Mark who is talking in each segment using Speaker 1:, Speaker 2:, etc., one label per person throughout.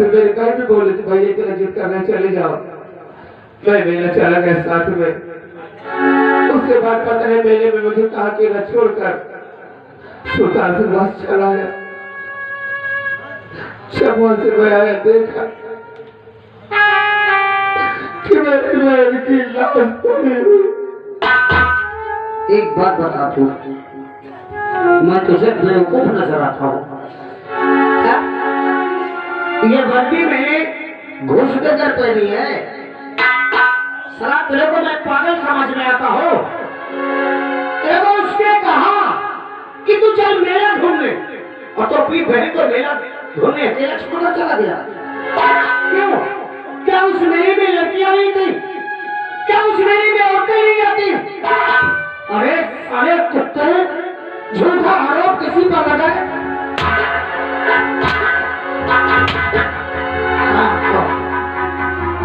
Speaker 1: फिर मेरे कहीं भी बोले थे भैया तेरा जिद करने चले जाओ, मैं मेला चला गया साथ में। उसके बाद पता है मेले में मुझे कहा कि न छोड़कर सुल्तान से बस चला गया। जब वहां से मैं आया देखा कि मेरी बहन की लाश पड़ी हुई।
Speaker 2: एक बात बता तू, मैं तुझे बेवकूफ नजर आता हूँ। ये वर्दी में घुस के कर पहनी है, सला तेरे को मैं पागल समझ में आता हूँ। तेरे को उसने कहा कि तू चल मेला घूमने, और तो अपनी बहन को मेला घूमने अकेला छोड़कर चला गया। क्यों? क्या उस मेले में लड़कियां नहीं थी? क्या उस मेले में औरतें नहीं आती? अरे साले कुत्ते, झूठा आरोप किसी पर लगाए।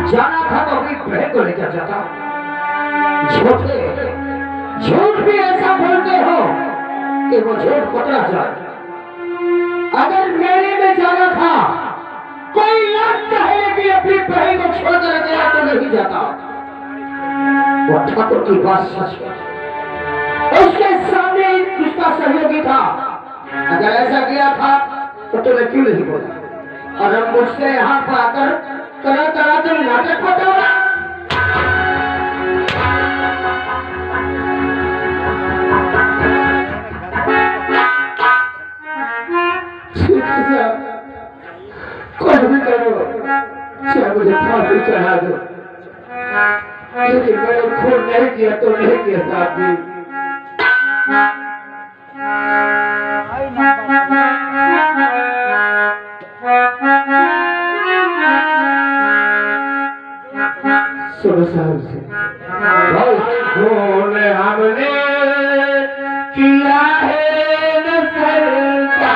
Speaker 2: जाना था तो अपनी बहन को लेकर जाता। झूठे झूठ भी ऐसा बोलते हो कि वो झूठ पकड़ा जाए। अगर मेले में जाना था, कोई लाख चाहे कि अपनी बहन को छोड़कर गया तो नहीं जाता। वो ठाकुर की बात सच है, उसके सामने उसका सहयोगी था। अगर ऐसा किया था तो तुम्हें क्यों नहीं बोला? और अब मुझसे यहाँ पर आकर तरह तरह तुम नाटक बताओ।
Speaker 1: कुछ भी करो, चाहे मुझे फांसी चढ़ा दो, लेकिन मैंने खून नहीं किया तो नहीं किया साहब जी। सुनो साहब जी, बहुत खून हमने किया है न सरता।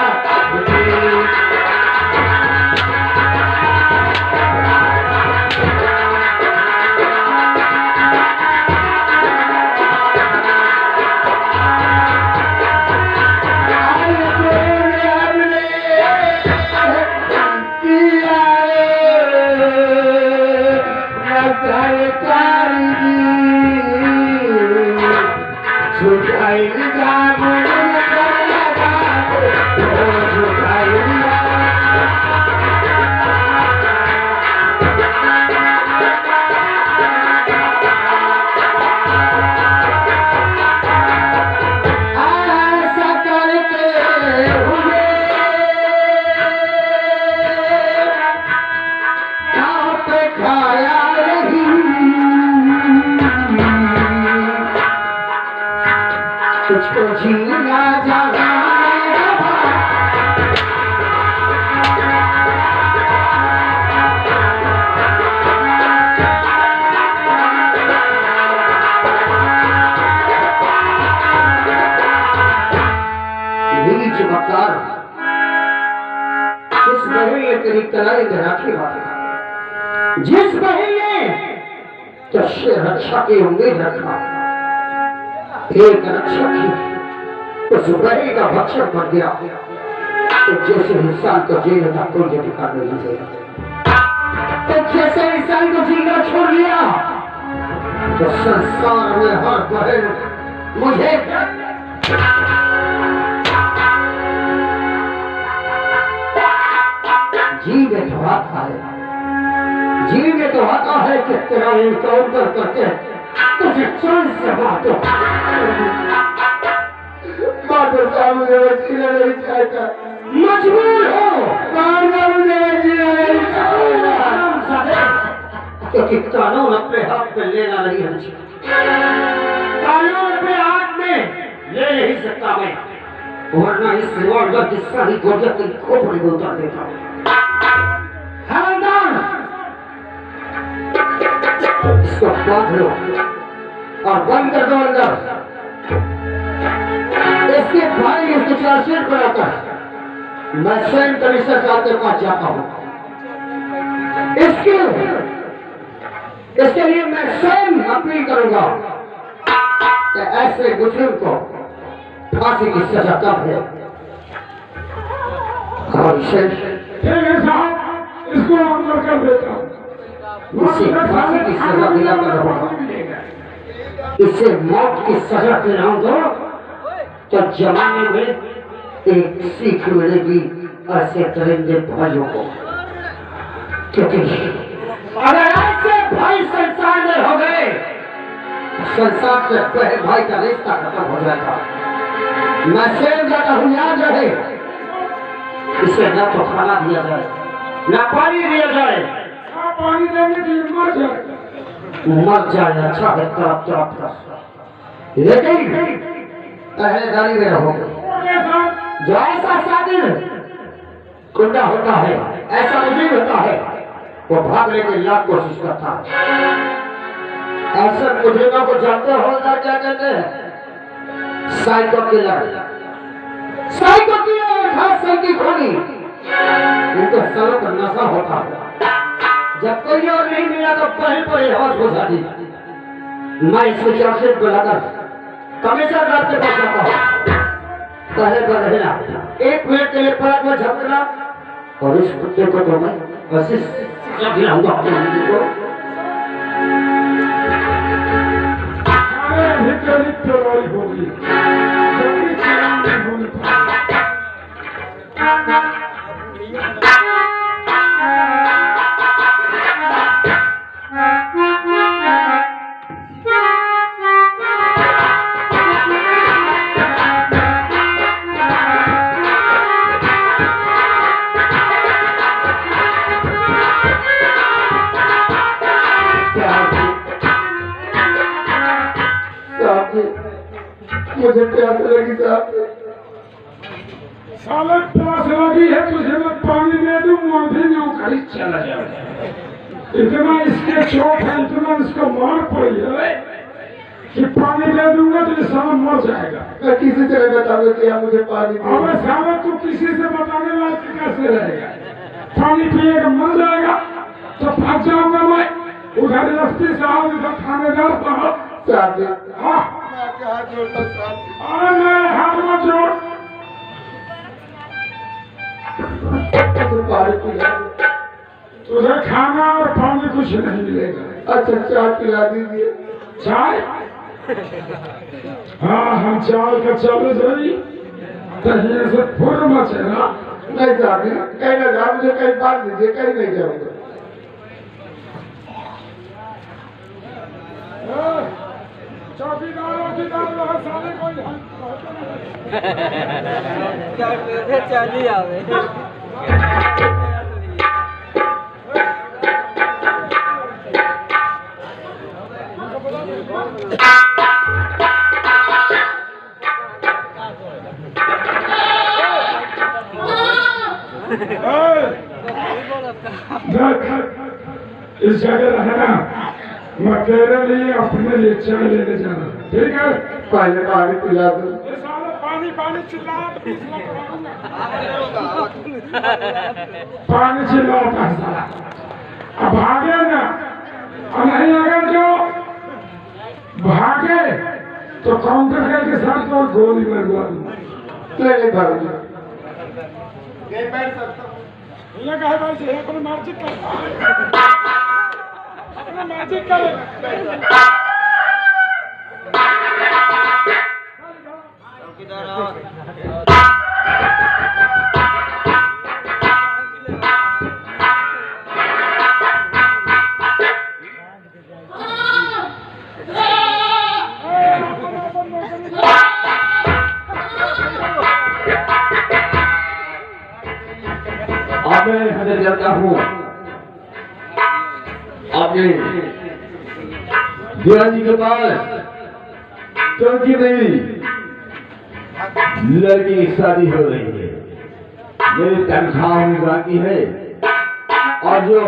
Speaker 1: तुझको जीना जाना चमत्कार, जिस महीने तेरी कलाई में राखी बांधी, जिस महीने तुझसे रक्षा की उम्मीद रखा, एक रक्षक ही उस बहन का भक्षक बन गया। तो जैसे इंसान को जीने का कोई अधिकार नहीं है, तो जैसे इंसान को जीना छोड़ लिया, तो संसार में हर बहन मुझे जी में तो आता है, जी में तो आता है कि तेरा एनकाउंटर करके तुझे चोर से बातों बातों साहब मुझे जीना नहीं चाहता,
Speaker 2: मजबूर हो।
Speaker 1: मुझे जीना नहीं चाहता,
Speaker 2: क्योंकि कानून अपने हाथ में लेना नहीं है। कानून अपने हाथ में ले नहीं सकता मैं, वरना इस रिवॉल्वर की सारी गोलियां तेरी खोपड़ी में उतार देता हूँ। इसको बांध लो और बंद कर दो अंदर। इसके भाई इसको चार्जशीट बनाकर मैं स्वयं कमिश्नर साहब के पास जाता हूँ। इसके लिए मैं स्वयं अपील करूंगा कि ऐसे मुजरिम को फांसी की सजा कम है। और
Speaker 3: इसको अंदर कर देता हूँ।
Speaker 1: इसे फांसी की सजा दिलाकर रहूंगा, इसे मौत की सजा दिलाऊंगा तो जमाने में एक सीख मिलेगी ऐसे दरिंदे भाइयों को। क्योंकि अगर ऐसे भाई संसार में हो गए, संसार से बहन भाई का रिश्ता खत्म हो जाएगा। मैं शेर जाता हूँ, याद रहे, इसे न तो खाना दिया जाए न पानी दिया जाए,
Speaker 3: पानी देने की
Speaker 1: मर जाए अच्छा है तरफ तरफ का। लेकिन पहरेदारी में रहोगे। जो ऐसा सादिर गुंडा होता है, ऐसा मुजीब होता है, वो भागने की लाख कोशिश करता है। ऐसे मुजरिमों को जानते हो ना क्या कहते हैं? Psycho killer. साइको किलर खास की खोली, इनको सरों पर नशा होता है। जब कोई और नहीं मिला तो पहले पर होश बुझा दी। मैं इसको चौकीदार बुलाकर कमिश्नर रात के पास जाता हूँ। पहले पर रहना, एक मिनट के लिए पलट में झपकना, और इस कुत्ते को तो मैं बस दिलाऊंगा अपने मंदिर को।
Speaker 3: होगी जल्दी चलान होने
Speaker 1: मुझे प्यास लगी साहब।
Speaker 3: साला प्यास लगी है तुझे, मैं पानी दे दूं, अभी नौकरी चला जाए। इतना इसके चोट है, इतना इसको मार पड़ी है कि पानी दे दूंगा तो ये साला मर जाएगा।
Speaker 1: मैं किसी से बताऊंगा कि आप मुझे पानी दे।
Speaker 3: अबे साला तू किसी से बताने लायक कैसे रहेगा? पानी पिएगा मर जाएगा तो भाग जाऊंगा मैं। उधर एसपी साहब, इधर थानेदार साहब। हाँ
Speaker 1: हाथ जोड़ता साहब।
Speaker 3: अरे मैं हाथ मत जोड़।
Speaker 1: पानी पिला
Speaker 3: तुझे खाना और पानी कुछ नहीं मिलेगा।
Speaker 1: अच्छा चाय पिला दीजिए।
Speaker 3: चाय? हाँ हाँ चाय का चल जाई, कहीं से फुर मचेगा।
Speaker 1: नहीं साहब, कहीं ना जा, मुझे कहीं बांध दीजिए, कहीं नहीं जाऊंगा।
Speaker 3: चौकीदार साले कोई
Speaker 4: चली आवे।
Speaker 3: इस जगह रहना, मैं तेरे लिए अपने लिए चाय लेने जाना, ठीक है?
Speaker 1: पहले पानी पिला दो।
Speaker 3: पानी पानी चिल्ला, पानी चिल्लाता है साला। अब भागे ना, और नहीं अगर जो भागे तो काउंटर के साथ तो गोली लगवा दूंगा।
Speaker 1: नहीं भाई,
Speaker 3: बैठ सकता हूँ। ये कहे भाई जी अपने मर्जी कर, अपने मर्जी करे।
Speaker 1: मैं हजर जाता हूँ आपने दिया जी के पास, क्योंकि मेरी लड़की की शादी हो रही है, मेरी तनख्वाह में बाकी है, और जो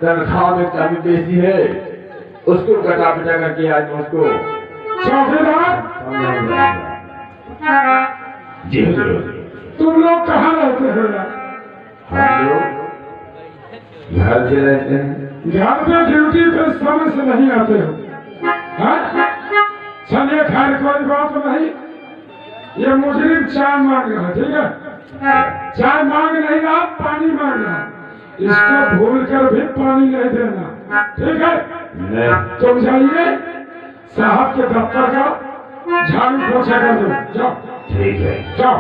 Speaker 1: तनख्वाह में कमी बेसी है उसको कटा पिटा करके आज उसको जी
Speaker 3: तुम लोग कहाँ रहते हो यार?
Speaker 1: हम लोग घर से रहते हैं।
Speaker 3: घर पे ड्यूटी पे समय से नहीं आते हो? चलिए खैर कोई बात नहीं। ये मुजरिम चाय मांग रहा है, ठीक है? चाय मांग नहीं रहा, पानी मांग रहा है। इसको भूल कर भी पानी नहीं देना, ठीक है? तुम जाइए साहब के दफ्तर का झाड़ू पोछा कर दो, जाओ।
Speaker 1: ठीक है।
Speaker 3: जाओ।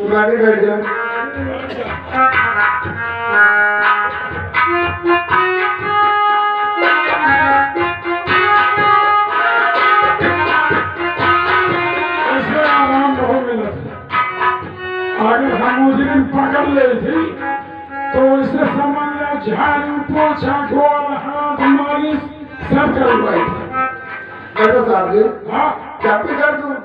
Speaker 1: गाड़ी बैठ जाओ।
Speaker 3: अगर हम मुजरिम पकड़ ले थी तो इसे समझ लो झाड़ू पोछा गोल हाथ मालिश सब करवाई थी।
Speaker 1: बैठो साहब जी।
Speaker 3: हाँ
Speaker 1: चाबी कर दूं?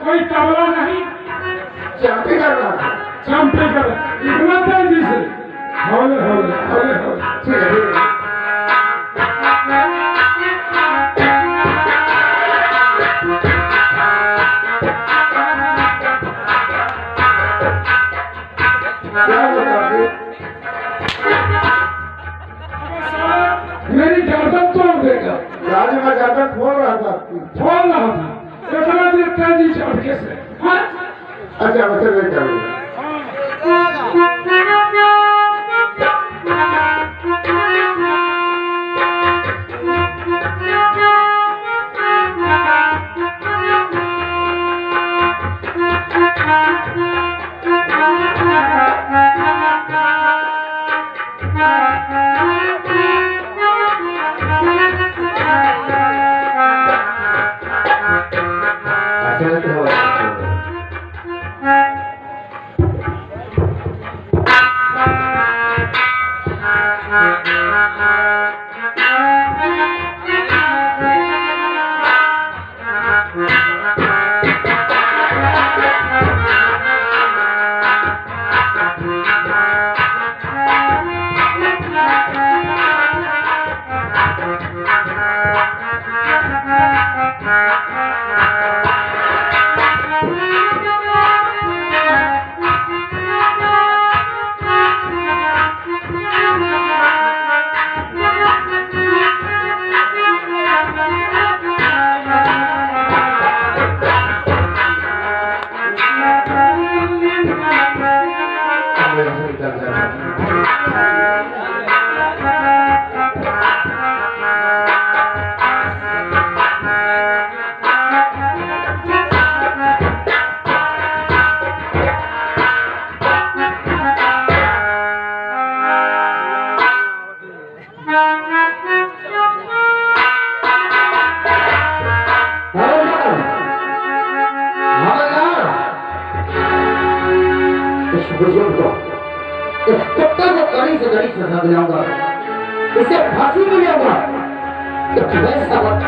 Speaker 3: कोई तबला नहीं,
Speaker 1: चाबी करना था।
Speaker 3: चंपे कर इतना तेजी से हौले हौले हौले हौले।
Speaker 1: ठीक है, ठीक है। क्या हुआ साहब जी?
Speaker 3: मेरी गर्दन तोड़ देगा।
Speaker 1: राज में जाकर खोल रहा था आपकी।
Speaker 3: खोल रहा था इतना देर तेजी चढ़के से। हाँ?
Speaker 1: अच्छा वैसे वेट करूँगा। बुजुर्ग को इस कुत्ते को कड़ी से कड़ी सजा दिलाऊंगा, इसे फांसी भी दूंगा। तो वैसा वक्त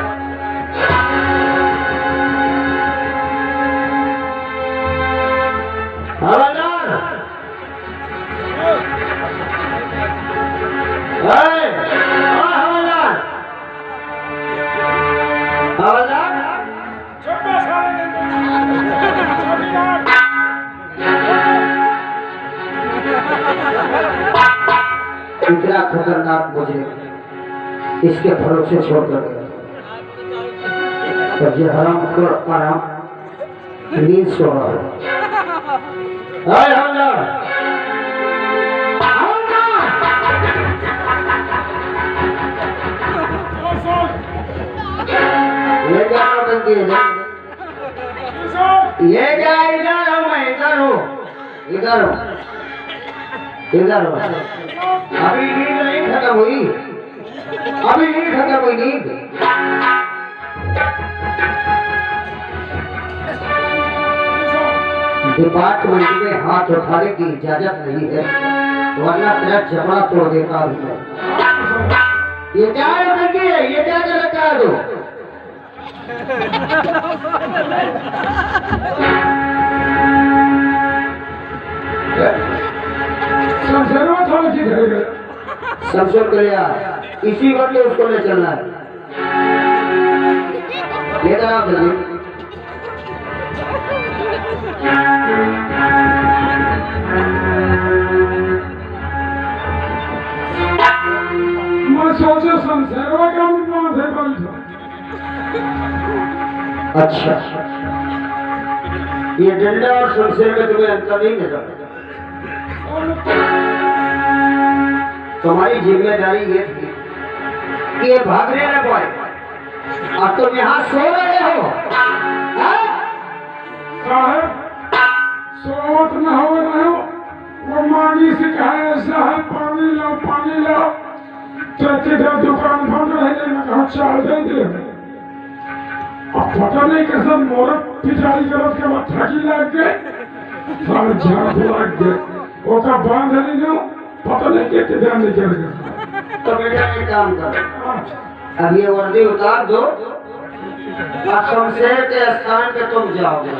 Speaker 1: हवलदार, हवलदार, हवलदार, इतना खतरनाक मुझे इसके भरोसे छोड़कर गया। तो ये हराम को आराम नींद सो रहा है। ये क्या नौटंकी है? ये क्या इधर हूँ मैं, इधर हूँ, इधर हूँ, इधर हूँ। अभी नींद नहीं खत्म हुई, अभी नहीं खत्म हुई नींद। डिपार्टमेंट में हाथ उठाने की इजाजत नहीं है, वरना तेरा जमा तोड़ देता हूँ मैं। ये क्या है? ये क्या कर रखा है तू? समझो कलिया, इसी वक्त उसको ले चलना है। लेकर आप जल्दी।
Speaker 3: मैं सोचे संसारवा का निर्माण है बल।
Speaker 1: अच्छा, ये डंडा और शमशेर में तुम्हें अंतर नहीं नजर? तुम्हारी जिम्मेदारी ये थी कि ये भागने न पाए, और तुम यहाँ सो रहे हो।
Speaker 3: साहब, सोवत न हो, वो मांगी से कहा ऐसा है, पानी लाओ। तो किधर दुकान बंद रहने में कहा चाल दे। अब पता नहीं कैसा मोरत पिटाई करत के बाद ठगी लग गए, सारे झाड़ लग गए, ओका बांध नहीं नो, पता नहीं कितने ध्यान निकल गया।
Speaker 1: तो बेटा एक काम करो, अब ये वर्दी उतार दो और शमशेर के स्थान पे तुम जाओगे।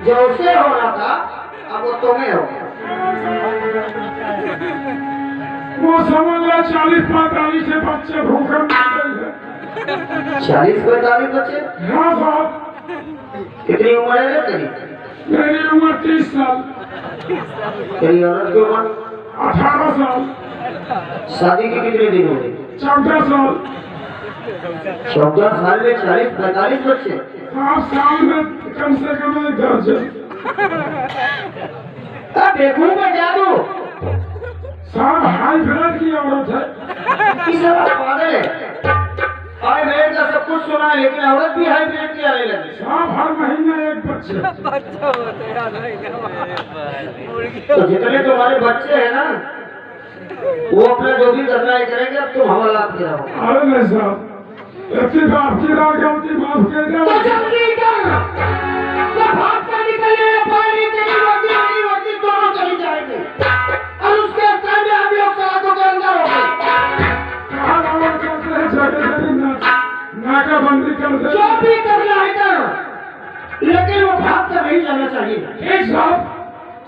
Speaker 1: जो उसे होना था अब वो तुम्हें हो गया।
Speaker 3: वो समझ लो 40-45 से बच्चे भूखे मर गए हैं।
Speaker 1: 40-45 बच्चे?
Speaker 3: हाँ साहब।
Speaker 1: कितनी उम्र है तेरी?
Speaker 3: मेरी उम्र 30 साल।
Speaker 1: तेरी औरत की उम्र?
Speaker 3: 18 साल।
Speaker 1: शादी के कितने दिन हो गए?
Speaker 3: 14 साल।
Speaker 1: 14 साल में 40-45 बच्चे?
Speaker 3: आप साल में कम से कम 1 दर्जन।
Speaker 1: देखूं मैं जादू।
Speaker 3: साहब हाई ब्लड की औरत है।
Speaker 1: किस पागल है? हाई ब्लड का सब कुछ सुना है, लेकिन औरत भी हाई ब्लड की आने लगी।
Speaker 3: साहब हर महीने 1 बच्चे।
Speaker 1: तो जितने तुम्हारे बच्चे हैं ना, वो अपना जो भी करना है करेंगे, अब तुम हवाला आप गिराओ।
Speaker 3: अरे नहीं साहब, इतनी बात की गलती माफ कर दो।
Speaker 1: तो जल्दी कर, तो भाग कर निकले, पानी तेरी रोटी दोनों चली जाएंगे, और उसके स्थान में हम लोग सड़कों के अंदर हो गए।
Speaker 3: नाकाबंदी कर दे।
Speaker 1: जो भी करना है करो, लेकिन वो भाग कर नहीं जाना चाहिए।
Speaker 3: एक साहब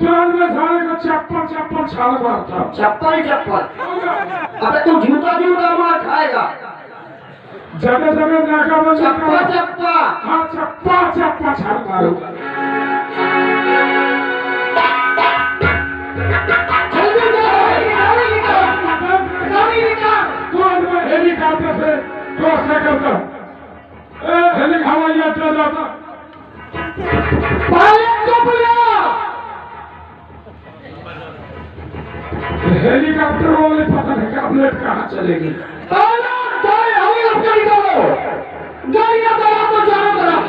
Speaker 3: तुरंत में सारे को चप्पल छाल मारता।
Speaker 1: चप्पल। अबे तू जूता मार खाएगा।
Speaker 3: जगह नाकाबंदी।
Speaker 1: चप्पा।
Speaker 3: हाँ चप्पा छाल मारूंगा। हेलीकॉप्टर से क्रॉस नहीं करता, हवाई यात्रा जाता। हेलीकॉप्टर वाले पता नहीं कब लेट कहाँ चलेगी।
Speaker 1: गाड़ियां दौड़ा तो चारों तरफ।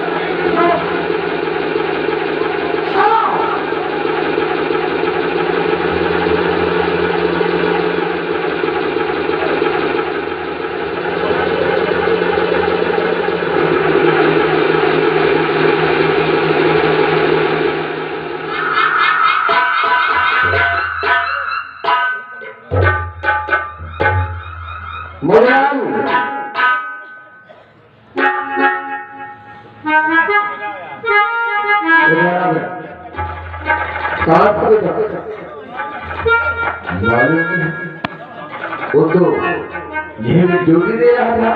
Speaker 2: ये मैं ड्यूटी दे रहा था,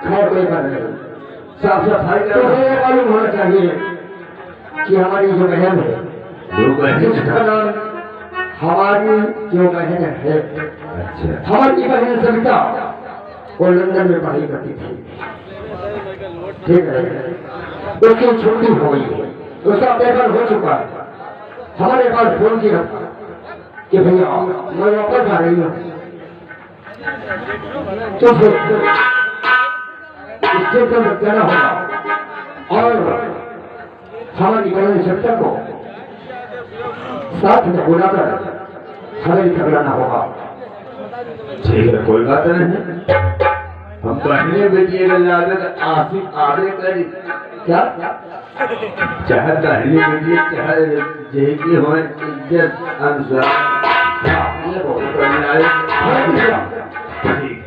Speaker 2: खैर कोई बात नहीं। साफ सफाई का तो मालूम होना चाहिए कि हमारी जो बहन है, जिसका नाम हमारी जो बहन है, हमारी बहन सविता, वो लंदन में पढ़ाई करती थी। ठीक है, उसकी छुट्टी हो गई है, उसका पेपर हो चुका है। हमारे पास फोन किया कि भैया मैं वापस आ रही हूँ, तो स्टेशन में जाना होगा और हमारी बहन सविता को साथ में बुलाकर हमें झगड़ाना होगा।
Speaker 5: ठीक है, कोई बात नहीं,
Speaker 2: हम पढ़ने बेटिए का लागत आसिफ आगे करी क्या चाहे पहले बेटिए चाहे जेगी हो इज्जत अनुसार ये बहुत बढ़िया है ठीक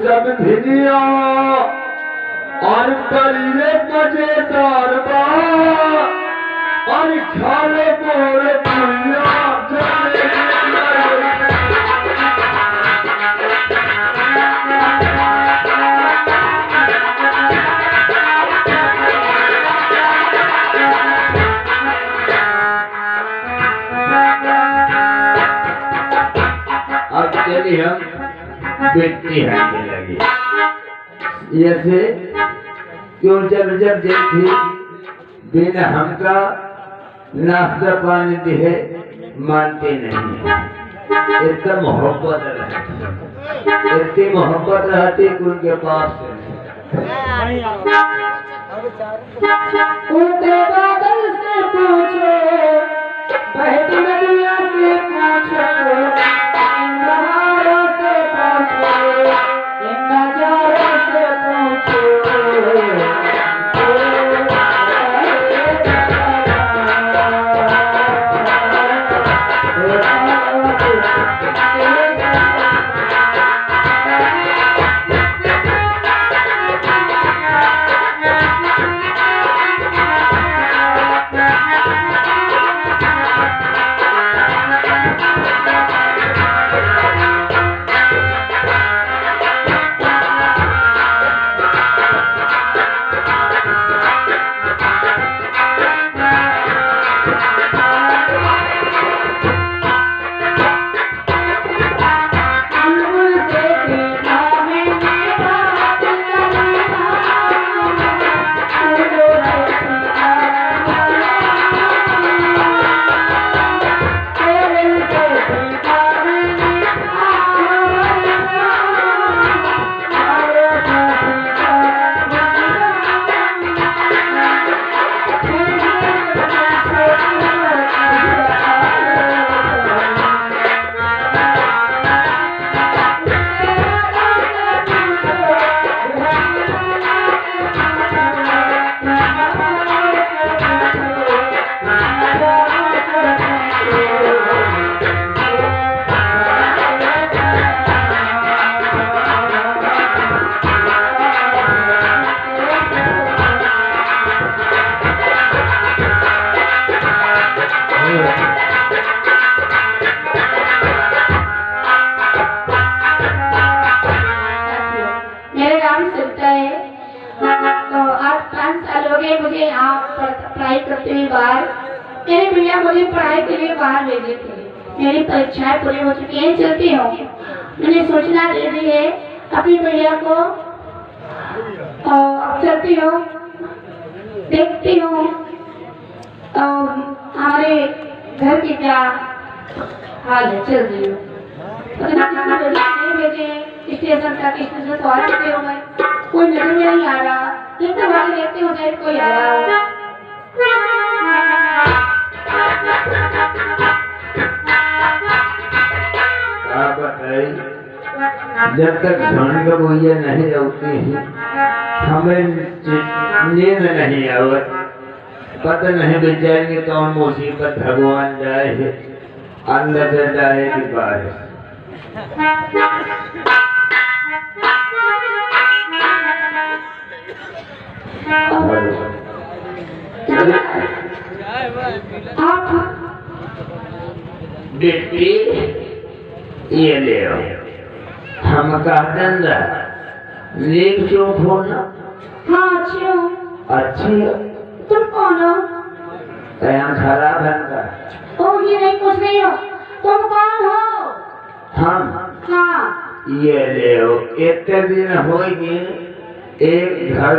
Speaker 2: सब धिनिया और करिए मजेदार बा और खाले मोर पुलिया अब चलिए हम बेटी हटने लगी ऐसे क्यों जब जब देखी बिना हमका नाश्ता पानी दिए मानते नहीं इतना मोहब्बत रहती इतनी मोहब्बत रहती उनके पास
Speaker 1: उनके बादल से पूछो बहती नदियों से पूछो इन बहारों से पूछो इन नजारों से पूछो मुझे यहाँ पढ़ाई करते हुए बाहर मेरे भैया मुझे पढ़ाई के लिए बाहर भेजे थे। मेरी परीक्षाएं पूरी हो चुकी है, चलती हूँ। मैंने सूचना दे दी है अपने भैया को, चलती हूँ, देखती हूँ हमारे घर की क्या हाल है, चल रही हूँ। नहीं भेजे स्टेशन तक, स्टेशन तो आ चुके हो गए, कोई नजर में नहीं आ रहा। देखते वाले देखते हो शायद कोई आया हो।
Speaker 2: आप बताइए, जब तक धन का भैया नहीं होती है हमें नींद नहीं आवत। पता नहीं बेचारे कौन मुसीबत भगवान जाए है, अंदर से जाए कि बाहर। बेटी ये ले हम का धंधा लेक क्यों खोना?
Speaker 1: हाँ अच्छी हूँ।
Speaker 2: अच्छी
Speaker 1: तुम कौन हो?
Speaker 2: खराब है का?
Speaker 1: ओ ये नहीं, कुछ नहीं हो। तुम कौन हो?
Speaker 2: हम
Speaker 1: हाँ
Speaker 2: ये ले इतने दिन हो गए, एक घर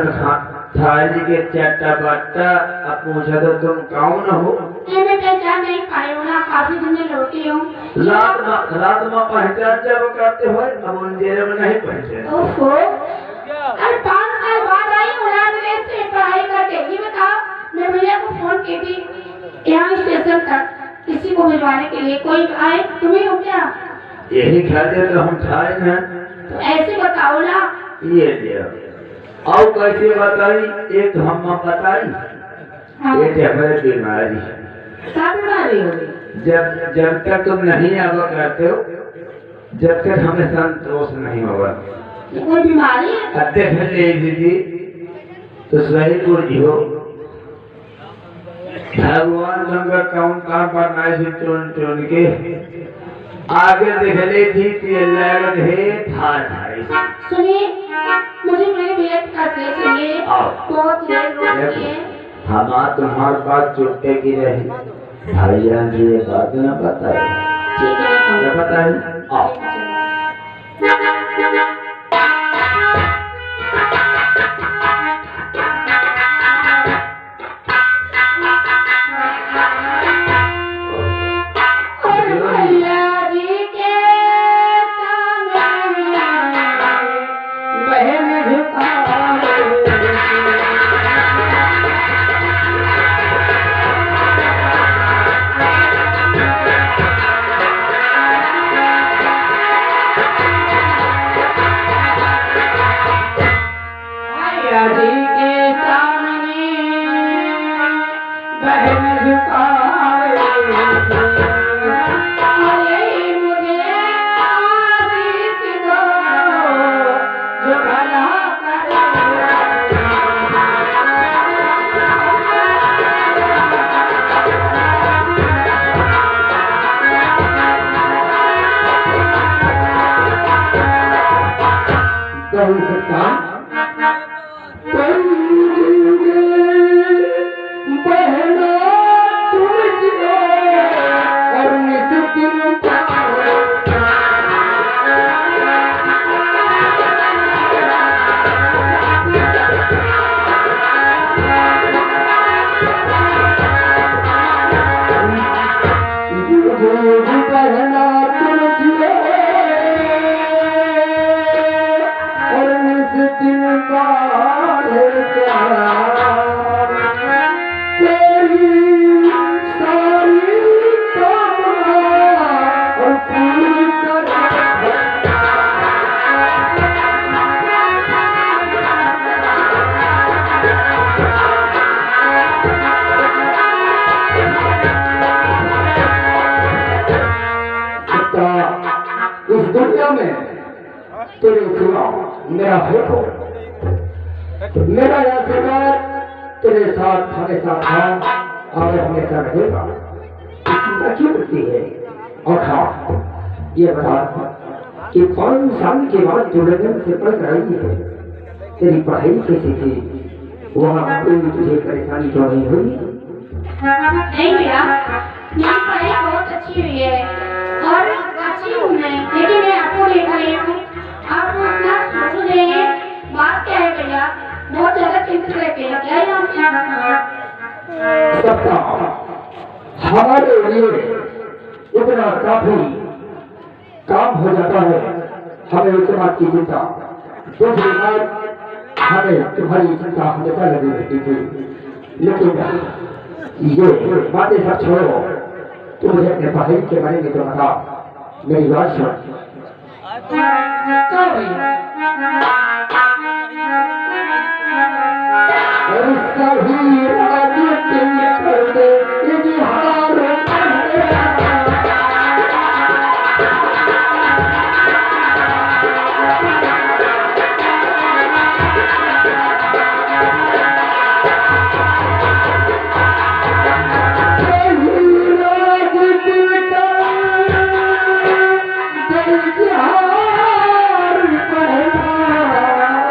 Speaker 2: थाली के चट्टा बट्टा। अब पूछा तो तुम कौन हो?
Speaker 1: मैं पहचान नहीं पाई हूँ ना, काफी दिन में लौटी हूँ।
Speaker 2: रात में पहचान जब करते हो, अब अंधेरे में नहीं पहचान।
Speaker 1: ओहो,
Speaker 5: अरे 5 साल बाद आई उड़ान से पढ़ाई करके। ये बताओ, मैं भैया को फोन की थी यहाँ स्टेशन तक किसी को भिजवाने के लिए, कोई आए? तुम्हें हो क्या?
Speaker 2: यही खाते तो हम खाए ना।
Speaker 5: तो ऐसे बताओ ना।
Speaker 2: ये और कैसे बताई? एक हम बताई
Speaker 5: हाँ।
Speaker 2: ये हमारे बीमारी।
Speaker 5: क्या बीमारी होगी?
Speaker 2: जब तक तुम नहीं आवा करते हो, जब तक हमें संतोष नहीं होगा।
Speaker 5: कोई बीमारी है?
Speaker 2: देख ले दीदी, तो सही बुझियो, भगवान शंकर कौन काम बनाए से चुन चुन के आगे देख ले थी कि लगत है ठाई।
Speaker 5: सुनिए, मुझे मेरे भैया के फैसले चाहिए। बहुत देर हो गई है।
Speaker 2: हमार तुम्हारी बात चुपके की रही, भाईजान जी ये बात न बताए।
Speaker 5: ठीक है,
Speaker 2: क्या बताए? आओ।
Speaker 5: भैया जी के सामने बहन झुकाए। भैया जी के सामने बहन झुकाए। अरे मुझे आशीष दो जो भला करे।
Speaker 1: कहीं सकता बहना तुम जियो और निस्किन बहना तुम जियो और निस्किन तेरी सारी कामना और पूरी कर इस दुनिया में तेरे सिवा मेरा है कौन? मेरा आशीर्वाद तेरे साथ हमेशा था और हमेशा रहेगा। चिंता क्यों करती है? और हाँ, ये बता कि 5 साल के बाद जो लगन से पढ़ रही है, तेरी पढ़ाई कैसी थी? वहाँ कोई तुझे परेशानी तो नहीं हुई?
Speaker 5: नहीं भैया, मेरी पढ़ाई बहुत अच्छी हुई है और अच्छी हूँ मैं, लेकिन मैं आपको लेकर आई हूँ। आप अपना सोच रहे हैं, बात क्या है भैया? बहुत ज्यादा चिंतित रहते हैं क्या यहाँ?
Speaker 1: सबका हमारे लिए इतना काफी काम हो जाता है, हमें उस बात की चिंता। दूसरी बात, हमें तुम्हारी चिंता हमेशा लगी रहती थी, लेकिन ये बातें सब छोड़ो, तू मुझे अपने पढ़ाई के बारे में तो बता। मेरी बात सुन। और सही राज तुम कर दे इजहार सही राज तुम कर दे इजहार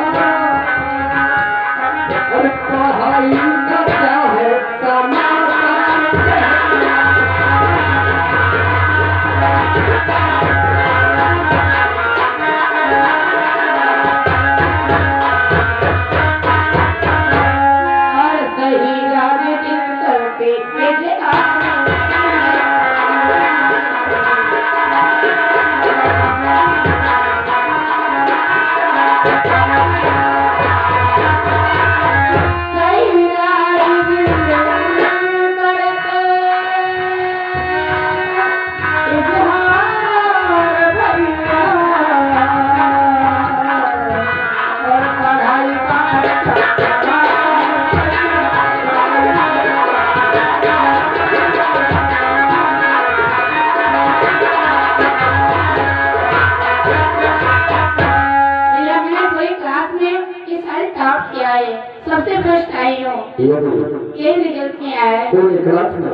Speaker 5: सबसे फर्स्ट आई हूँ।
Speaker 1: ये
Speaker 5: यही रिजल्ट में आया है।
Speaker 1: पूरी क्लास में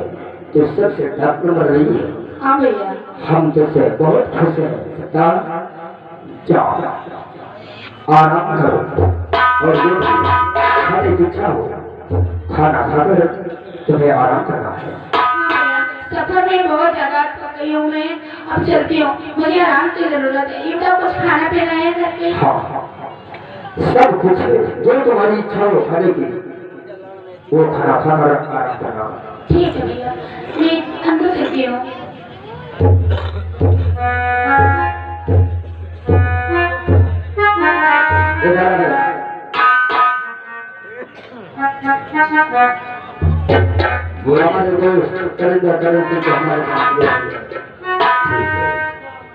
Speaker 1: तो सबसे टॉप नंबर रही है।
Speaker 5: हाँ भैया।
Speaker 1: हम तुझसे बहुत खुश हैं सत्ता। जाओ आराम करो और जो भी खाने की इच्छा हो खाना खाकर तुम्हें आराम करना है।
Speaker 5: सफर में बहुत ज्यादा थक गई हूँ मैं, अब चलती हूँ, मुझे आराम की जरूरत है। ये तो कुछ खाना पीना है घर पे?
Speaker 1: हाँ सब कुछ है, जो तुम्हारी इच्छा हो खाने की वो खाना खाकर आराम करना।
Speaker 5: ठीक है भैया, मैं अंदर चलती हूँ।
Speaker 1: हमारे दोस्त करेगा करेंगे तो हमारे पास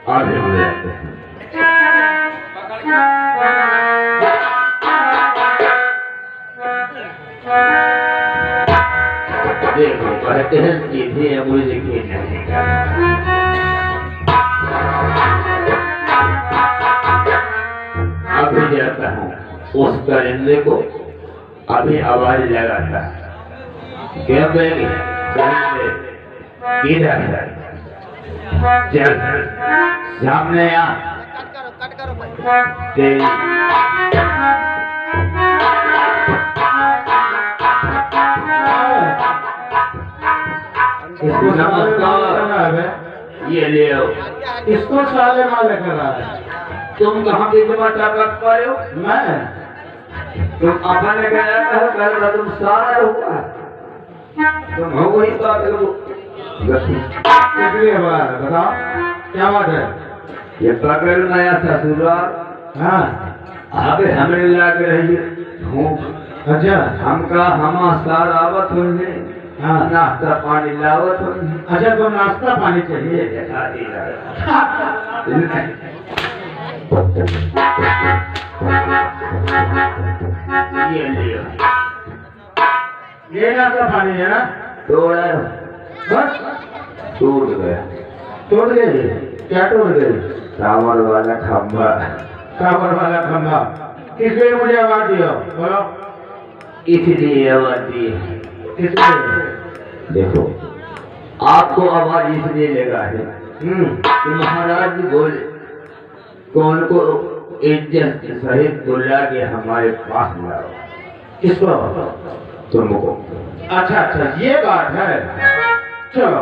Speaker 1: आगे बढ़ जाते हैं। देखो कहते हैं सीधे मुझे खेलने अभी जाता हूँ उस परिंदे को अभी आवाज लगाता है क्या कहेंगे इधर चल सामने आ नमस्कार ये ले इसको साले वाले कर रहा है। तुम कहाँ पे जमा कर पा रहे हो? मैं तुम अपने कहना है तुम सारा हुआ तुम हो वही बात बताओ क्या बात है? ये पकड़ नया ससुराल। हाँ अबे हमें लग रही है। अच्छा हमका हम सार आवत होंगे। हाँ नाश्ता पानी लावत होंगे। अच्छा तो नाश्ता पानी चाहिए? ये लियो ये नाश्ता पानी है ना? तोड़ा बस टूट गया। टूट गए? क्या टूट गए? टावर वाला खंभा। टावर वाला खंभा किसलिए मुझे आवाज दिया बोलो? इसलिए आवाज दी। इसलिए देखो आपको आवाज इसलिए लगा है कि महाराज बोले कौन को इज्जत सहित बुला के हमारे पास लाओ। किसको? तुमको। अच्छा अच्छा ये बात है। चलो